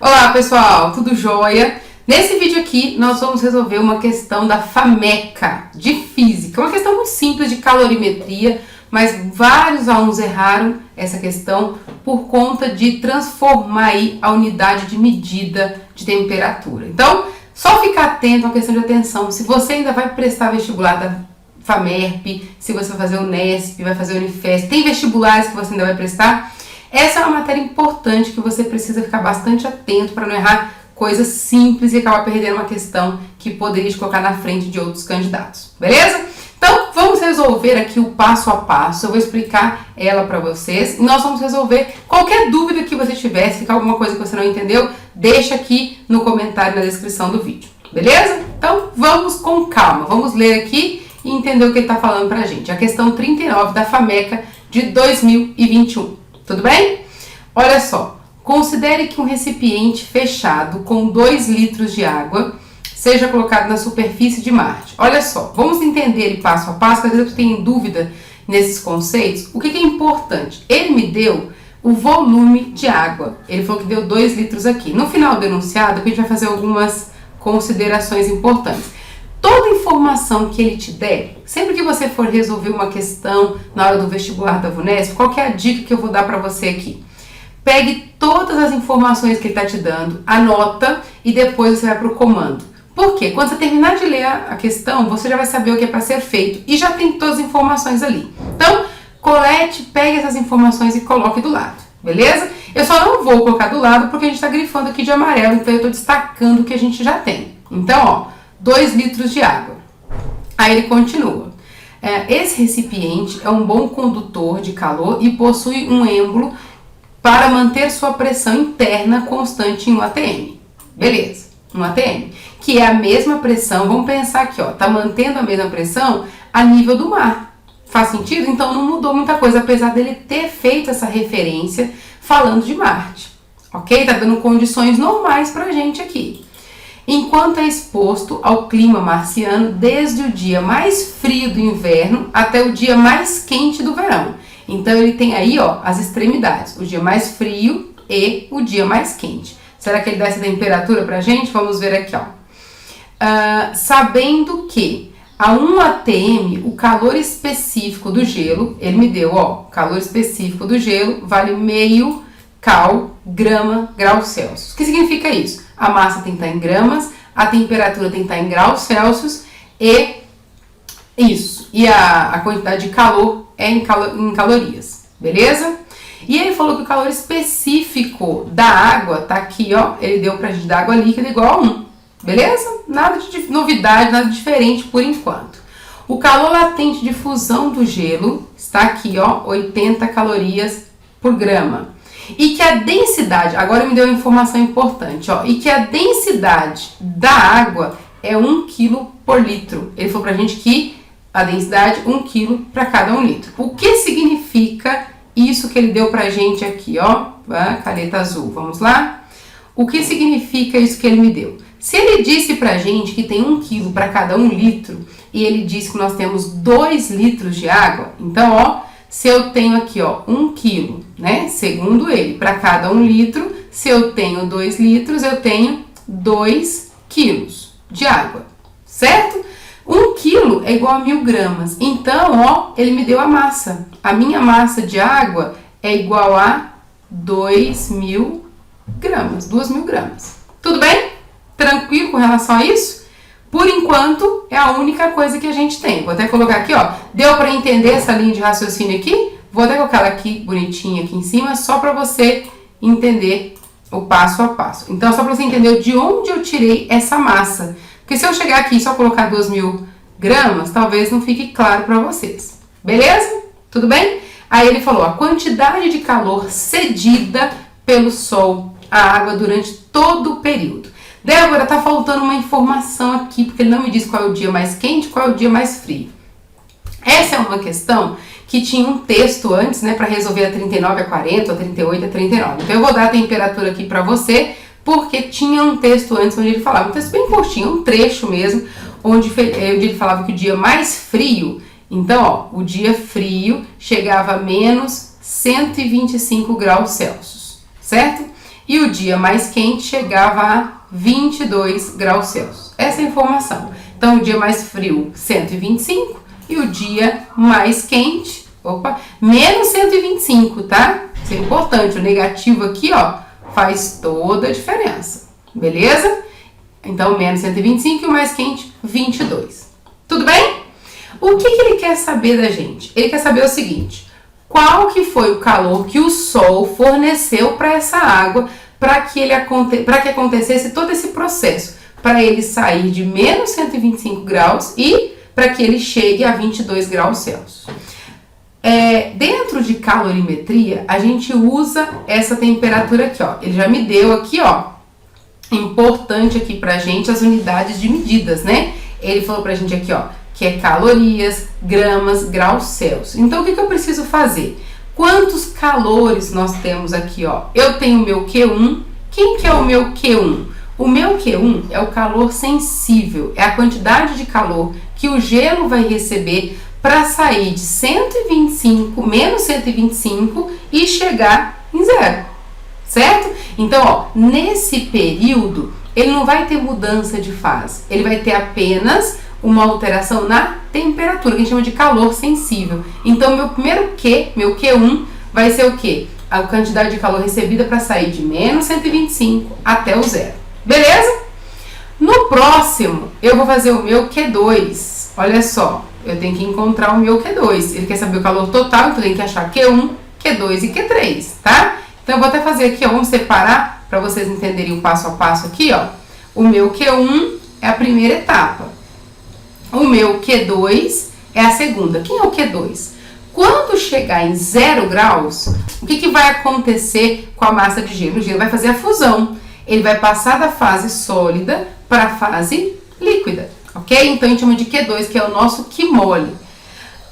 Olá pessoal, tudo jóia? Nesse vídeo aqui nós vamos resolver uma questão da FAMECA de Física, uma questão muito simples de calorimetria, mas vários alunos erraram essa questão por conta de transformar aí a unidade de medida de temperatura. Então, só ficar atento à questão de atenção, se você ainda vai prestar vestibular da FAMERP, se você vai fazer o NESP, vai fazer o Unifesp, tem vestibulares que você ainda vai prestar. Essa é uma matéria importante que você precisa ficar bastante atento para não errar coisas simples e acabar perdendo uma questão que poderia te colocar na frente de outros candidatos, beleza? Então, vamos resolver aqui o passo a passo, eu vou explicar ela para vocês e nós vamos resolver qualquer dúvida que você tiver, se ficar alguma coisa que você não entendeu, deixa aqui no comentário na descrição do vídeo, beleza? Então, vamos com calma, vamos ler aqui e entender o que ele está falando para a gente. A questão 39 da FAMECA de 2021. Tudo bem? Olha só, considere que um recipiente fechado com 2 litros de água seja colocado na superfície de Marte. Olha só, vamos entender ele passo a passo, às vezes eu tenho dúvida nesses conceitos. O que é importante? Ele me deu o volume de água, ele falou que deu 2 litros aqui. No final do enunciado, a gente vai fazer algumas considerações importantes. Toda informação que ele te der, sempre que você for resolver uma questão na hora do vestibular da VUNESP, qual que é a dica que eu vou dar para você aqui? Pegue todas as informações que ele está te dando, anota e depois você vai para o comando. Por quê? Quando você terminar de ler a questão, você já vai saber o que é para ser feito e já tem todas as informações ali. Então, colete, pegue essas informações e coloque do lado, beleza? Eu só não vou colocar do lado porque a gente está grifando aqui de amarelo, então eu estou destacando o que a gente já tem. Então, ó, 2 litros de água. Aí ele continua. Esse recipiente é um bom condutor de calor e possui um êmbolo para manter sua pressão interna constante em 1 atm. Beleza, 1 atm. Que é a mesma pressão, vamos pensar aqui, ó, tá mantendo a mesma pressão a nível do mar. Faz sentido? Então não mudou muita coisa, apesar dele ter feito essa referência falando de Marte. Ok? Tá dando condições normais pra gente aqui. Enquanto é exposto ao clima marciano desde o dia mais frio do inverno até o dia mais quente do verão. Então ele tem aí, ó, as extremidades, o dia mais frio e o dia mais quente. Será que ele dá essa temperatura pra gente? Vamos ver aqui, ó. Sabendo que a 1 atm o calor específico do gelo, ele me deu, ó, calor específico do gelo vale meio grau Celsius. O que significa isso? A massa tem que estar em gramas, a temperatura tem que estar em graus Celsius e isso. E a quantidade de calor é em calorias, beleza? E ele falou que o calor específico da água tá aqui, ó. Ele deu pra gente da água líquida igual a 1, beleza? Nada de novidade, nada diferente por enquanto. O calor latente de fusão do gelo está aqui, ó, 80 calorias por grama. E que a densidade, agora me deu uma informação importante, ó, e que a densidade da água é 1 kg por litro. Ele falou pra gente que a densidade 1 kg para cada 1 litro. O que significa isso que ele deu pra gente aqui, ó, a caneta azul, vamos lá? O que significa isso que ele me deu? Se ele disse pra gente que tem 1 kg para cada 1 litro, e ele disse que nós temos 2 litros de água, então, ó, se eu tenho aqui, ó, 1 kg, né? Segundo ele, para cada 1 litro, se eu tenho 2 litros, eu tenho 2 quilos de água, certo? 1 quilo é igual a 1000 gramas. Então, ó, ele me deu a massa. A minha massa de água é igual a 2000 gramas, 2000 gramas. Tudo bem? Tranquilo com relação a isso? Por enquanto, é a única coisa que a gente tem. Vou até colocar aqui, ó. Deu para entender essa linha de raciocínio aqui? Vou até colocar ela aqui, bonitinha, aqui em cima, só para você entender o passo a passo. Então, só para você entender de onde eu tirei essa massa. Porque se eu chegar aqui e só colocar 2000 gramas, talvez não fique claro para vocês. Beleza? Tudo bem? Aí ele falou, a quantidade de calor cedida pelo sol à água durante todo o período. Débora, tá faltando uma informação aqui, porque ele não me diz qual é o dia mais quente e qual é o dia mais frio. Essa é uma questão que tinha um texto antes, né, para resolver a 39 a 40, a 38 a 39. Então eu vou dar a temperatura aqui para você, porque tinha um texto antes onde ele falava, um texto bem curtinho, um trecho mesmo, onde ele falava que o dia mais frio, então, ó, o dia frio chegava a menos 125 graus Celsius, certo? e o dia mais quente chegava a 22 graus Celsius. Essa é a informação. Então, o dia mais frio, 125, e o dia mais quente, menos 125, tá? Isso é importante, o negativo aqui, ó, faz toda a diferença, beleza? Então, menos 125 e o mais quente, 22. Tudo bem? O que ele quer saber da gente? Ele quer saber o seguinte: qual que foi o calor que o Sol forneceu para essa água para que acontecesse todo esse processo, para ele sair de menos 125 graus e para que ele chegue a 22 graus Celsius. Dentro de calorimetria, a gente usa essa temperatura aqui, ó. Ele já me deu aqui, ó, importante aqui pra gente as unidades de medidas, né? Ele falou pra gente aqui, ó, que é calorias, gramas, graus Celsius. Então, o que eu preciso fazer? Quantos calores nós temos aqui, ó? Eu tenho o meu Q1. Quem que é o meu Q1? O meu Q1 é o calor sensível, é a quantidade de calor que o gelo vai receber para sair de 125, menos 125 e chegar em zero, certo? Então, ó, nesse período, ele não vai ter mudança de fase, ele vai ter apenas uma alteração na temperatura, que a gente chama de calor sensível. Então, meu primeiro Q, meu Q1, vai ser o quê? A quantidade de calor recebida para sair de menos 125 até o zero. Beleza? No próximo, eu vou fazer o meu Q2. Olha só, eu tenho que encontrar o meu Q2. Ele quer saber o calor total, então eu tenho que achar Q1, Q2 e Q3, tá? Então, eu vou até fazer aqui, ó, vamos separar para vocês entenderem o passo a passo aqui, ó. O meu Q1 é a primeira etapa. O meu Q2 é a segunda. Quem é o Q2? Quando chegar em 0 graus, o que vai acontecer com a massa de gelo? O gelo vai fazer a fusão. Ele vai passar da fase sólida para a fase líquida, ok? Então, a gente chama de Q2, que é o nosso Q mole.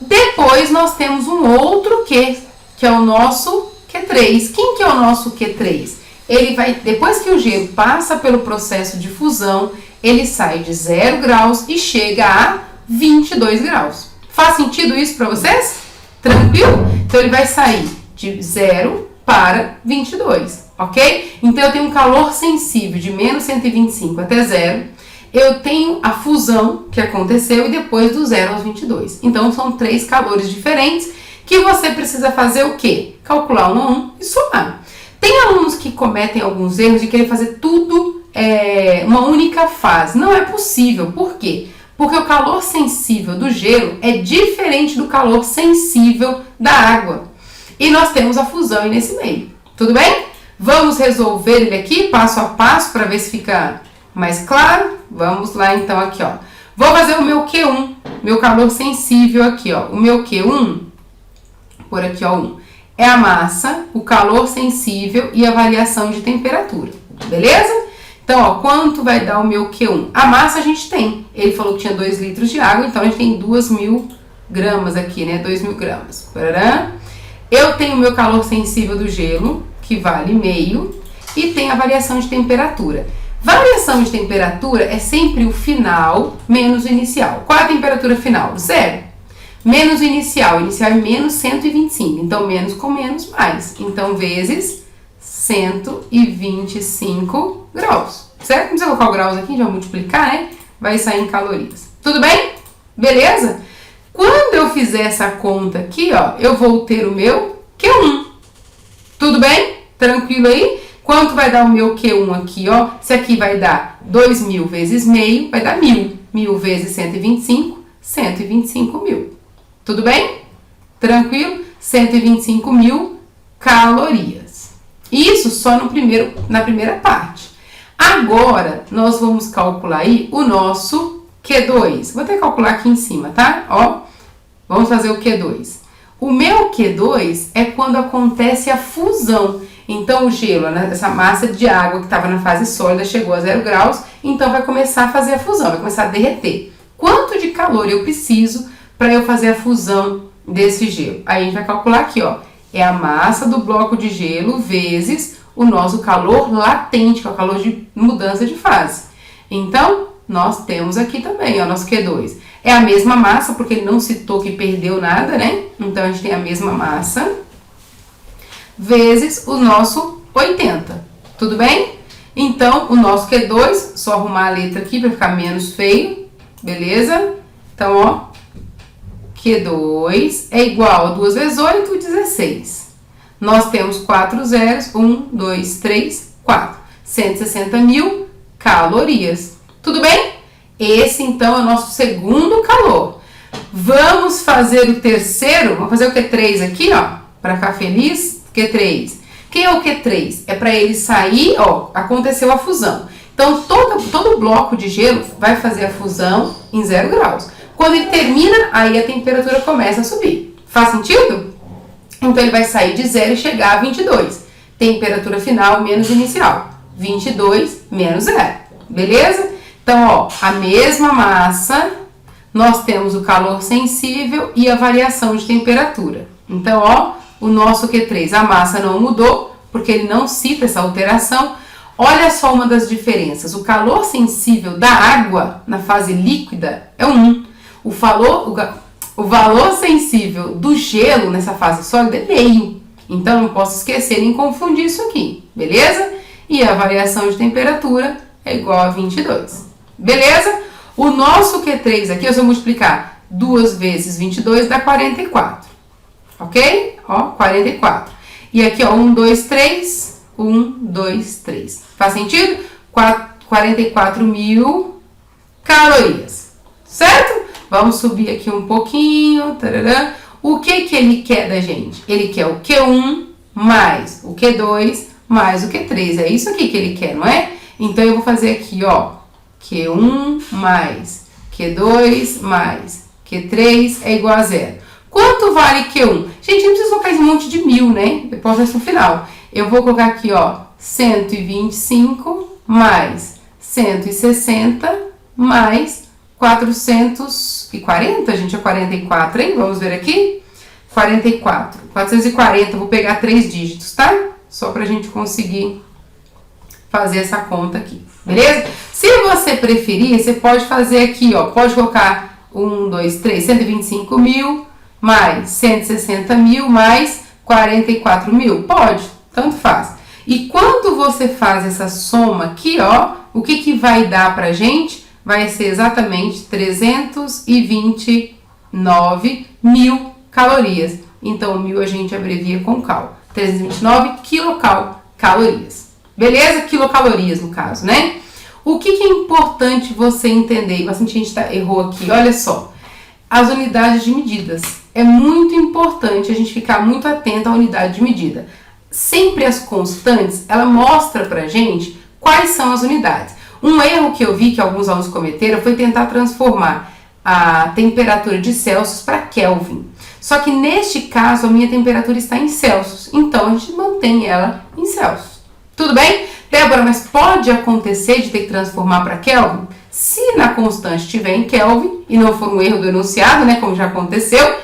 Depois, nós temos um outro Q, que é o nosso Q3. Quem que é o nosso Q3? Ele vai, depois que o gelo passa pelo processo de fusão, ele sai de 0 graus e chega a 22 graus. Faz sentido isso para vocês? Tranquilo? Então, ele vai sair de 0 para 22, ok? Então, eu tenho um calor sensível de menos 125 até 0. Eu tenho a fusão que aconteceu e depois do 0 aos 22. Então, são 3 calores diferentes que você precisa fazer o quê? Calcular um a um e somar. Tem alunos que cometem alguns erros de querer fazer tudo uma única fase. Não é possível. Por quê? Porque o calor sensível do gelo é diferente do calor sensível da água. E nós temos a fusão aí nesse meio. Tudo bem? Vamos resolver ele aqui passo a passo para ver se fica mais claro. Vamos lá então aqui, ó. Vou fazer o meu Q1, meu calor sensível aqui, ó. O meu Q1, por aqui, ó, 1, é a massa, o calor sensível e a variação de temperatura. Beleza? Então, ó, quanto vai dar o meu Q1? A massa a gente tem. Ele falou que tinha 2 litros de água, então a gente tem 2.000 gramas aqui, né? 2.000 gramas. Parará. Eu tenho o meu calor sensível do gelo, que vale meio, e tem a variação de temperatura. Variação de temperatura é sempre o final menos o inicial. Qual é a temperatura final? 0. Menos o inicial. O inicial é menos 125. Então, menos com menos, mais. Então, vezes 125 graus. Certo? Não precisa colocar o graus aqui, a gente vai multiplicar, né? Vai sair em calorias. Tudo bem? Beleza? Quando eu fizer essa conta aqui, ó, eu vou ter o meu Q1. Tudo bem? Tranquilo aí? Quanto vai dar o meu Q1 aqui, ó? Isso aqui vai dar 2.000 vezes meio, vai dar 1.000. 1.000 vezes 125, 125.000. Tudo bem? Tranquilo? 125.000 calorias. Isso só na primeira parte. Agora, nós vamos calcular aí o nosso Q2. Vou até calcular aqui em cima, tá? Ó, vamos fazer o Q2. O meu Q2 é quando acontece a fusão. Então, o gelo, essa massa de água que estava na fase sólida, chegou a 0 graus, então vai começar a fazer a fusão, vai começar a derreter. Quanto de calor eu preciso para eu fazer a fusão desse gelo? Aí a gente vai calcular aqui, ó, é a massa do bloco de gelo vezes o nosso calor latente, que é o calor de mudança de fase. Então, nós temos aqui também, ó, nosso Q2. É a mesma massa, porque ele não citou que perdeu nada, né? Então, a gente tem a mesma massa vezes o nosso 80. Tudo bem? Então, o nosso Q2, só arrumar a letra aqui para ficar menos feio, beleza? Então, ó, Q2 é igual a 2 vezes 8, 16. Nós temos 4 zeros, 1, 2, 3, 4. 160 mil calorias. Tudo bem? Esse, então, é o nosso segundo calor. Vamos fazer o terceiro, vamos fazer o Q3 aqui, ó, para ficar feliz. Q3. Quem é o Q3? É para ele sair, ó, aconteceu a fusão. Então, todo bloco de gelo vai fazer a fusão em 0 graus. Quando ele termina, aí a temperatura começa a subir. Faz sentido? Então, ele vai sair de 0 e chegar a 22. Temperatura final menos inicial. 22 menos 0. Beleza? Então, ó, a mesma massa, nós temos o calor sensível e a variação de temperatura. Então, ó, o nosso Q3, a massa não mudou, porque ele não cita essa alteração. Olha só uma das diferenças. O calor sensível da água na fase líquida é 1. O valor sensível do gelo nessa fase sólida é meio. Então, não posso esquecer nem confundir isso aqui, beleza? E a variação de temperatura é igual a 22, beleza? O nosso Q3 aqui, eu vou multiplicar 2 vezes 22 dá 44, ok? Ó, 44. E aqui, ó, 1, 2, 3, 1, 2, 3. Faz sentido? 44 mil calorias, certo? Vamos subir aqui um pouquinho, tarará. O que ele quer da gente? Ele quer o Q1 mais o Q2 mais o Q3. É isso aqui que ele quer, não é? Então, eu vou fazer aqui, ó, Q1 mais Q2 mais Q3 é igual a 0. Quanto vale Q1? Gente, não precisa colocar esse monte de mil, né? Depois vai no final. Eu vou colocar aqui, ó, 125 mais 160 mais 440, gente, é 44, hein? Vamos ver aqui. 44. 440, vou pegar 3 dígitos, tá? Só pra gente conseguir fazer essa conta aqui, beleza? Se você preferir, você pode fazer aqui, ó, pode colocar 1, 2, 3, 125 mil mais 160 mil mais 44 mil, pode, tanto faz. E quando você faz essa soma aqui, ó, o que vai dar pra gente? Vai ser exatamente 329 mil calorias. Então, o mil a gente abrevia com cal. 329 quilocal calorias. Beleza? Quilocalorias, no caso, né? O que é importante você entender? Bastante gente errou aqui. Olha só. As unidades de medidas. É muito importante a gente ficar muito atento à unidade de medida. Sempre as constantes, ela mostra pra gente quais são as unidades. Um erro que eu vi que alguns alunos cometeram foi tentar transformar a temperatura de Celsius para Kelvin. Só que neste caso a minha temperatura está em Celsius, então a gente mantém ela em Celsius. Tudo bem? Débora, mas pode acontecer de ter que transformar para Kelvin? Se na constante estiver em Kelvin e não for um erro do enunciado, né, como já aconteceu,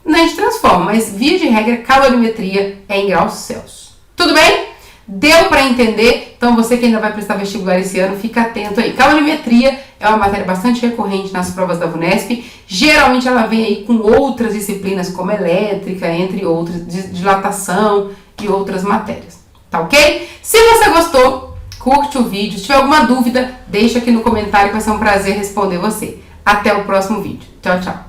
a gente transforma, mas via de regra, calorimetria é em graus Celsius. Tudo bem? Deu para entender? Então você que ainda vai prestar vestibular esse ano, fica atento aí. Calorimetria é uma matéria bastante recorrente nas provas da VUNESP. Geralmente ela vem aí com outras disciplinas como elétrica, entre outras, dilatação e outras matérias. Tá ok? Se você gostou, curte o vídeo. Se tiver alguma dúvida, deixa aqui no comentário que vai ser um prazer responder você. Até o próximo vídeo. Tchau, tchau.